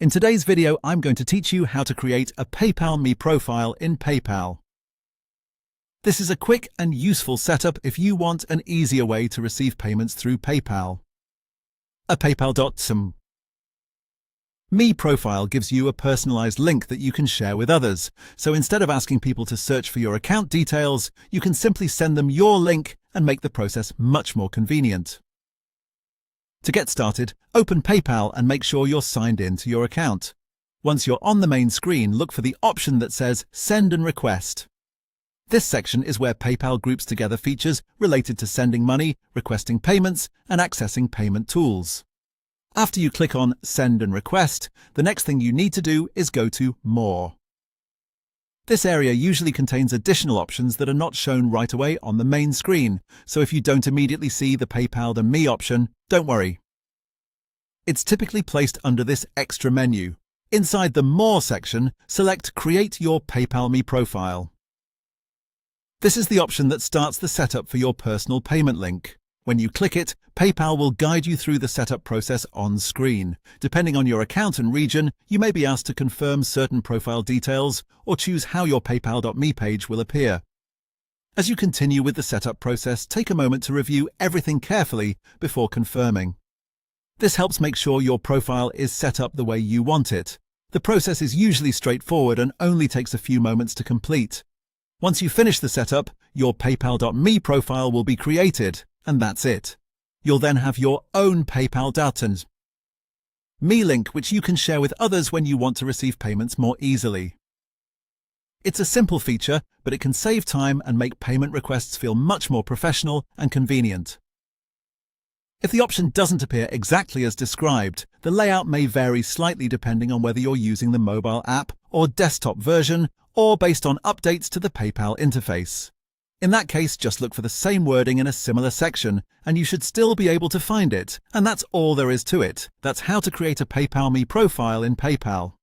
In today's video, I'm going to teach you how to create a PayPal Me profile in PayPal. This is a quick and useful setup if you want an easier way to receive payments through PayPal. A PayPal.me Me profile gives you a personalized link that you can share with others. So instead of asking people to search for your account details, you can simply send them your link and make the process much more convenient. To get started, open PayPal and make sure you're signed in to your account. Once you're on the main screen, look for the option that says Send and Request. This section is where PayPal groups together features related to sending money, requesting payments, and accessing payment tools. After you click on Send and Request, the next thing you need to do is go to More. This area usually contains additional options that are not shown right away on the main screen, so if you don't immediately see the PayPal.me option, don't worry. It's typically placed under this extra menu. Inside the More section, select Create your PayPal.me profile. This is the option that starts the setup for your personal payment link. When you click it, PayPal will guide you through the setup process on screen. Depending on your account and region, you may be asked to confirm certain profile details or choose how your PayPal.me page will appear. As you continue with the setup process, take a moment to review everything carefully before confirming. This helps make sure your profile is set up the way you want it. The process is usually straightforward and only takes a few moments to complete. Once you finish the setup, your PayPal.me profile will be created. And that's it. You'll then have your own PayPal.me link which you can share with others when you want to receive payments more easily. It's a simple feature, but it can save time and make payment requests feel much more professional and convenient. If the option doesn't appear exactly as described, the layout may vary slightly depending on whether you're using the mobile app or desktop version, or based on updates to the PayPal interface. In that case, just look for the same wording in a similar section, and you should still be able to find it. And that's all there is to it. That's how to create a PayPal.me profile in PayPal.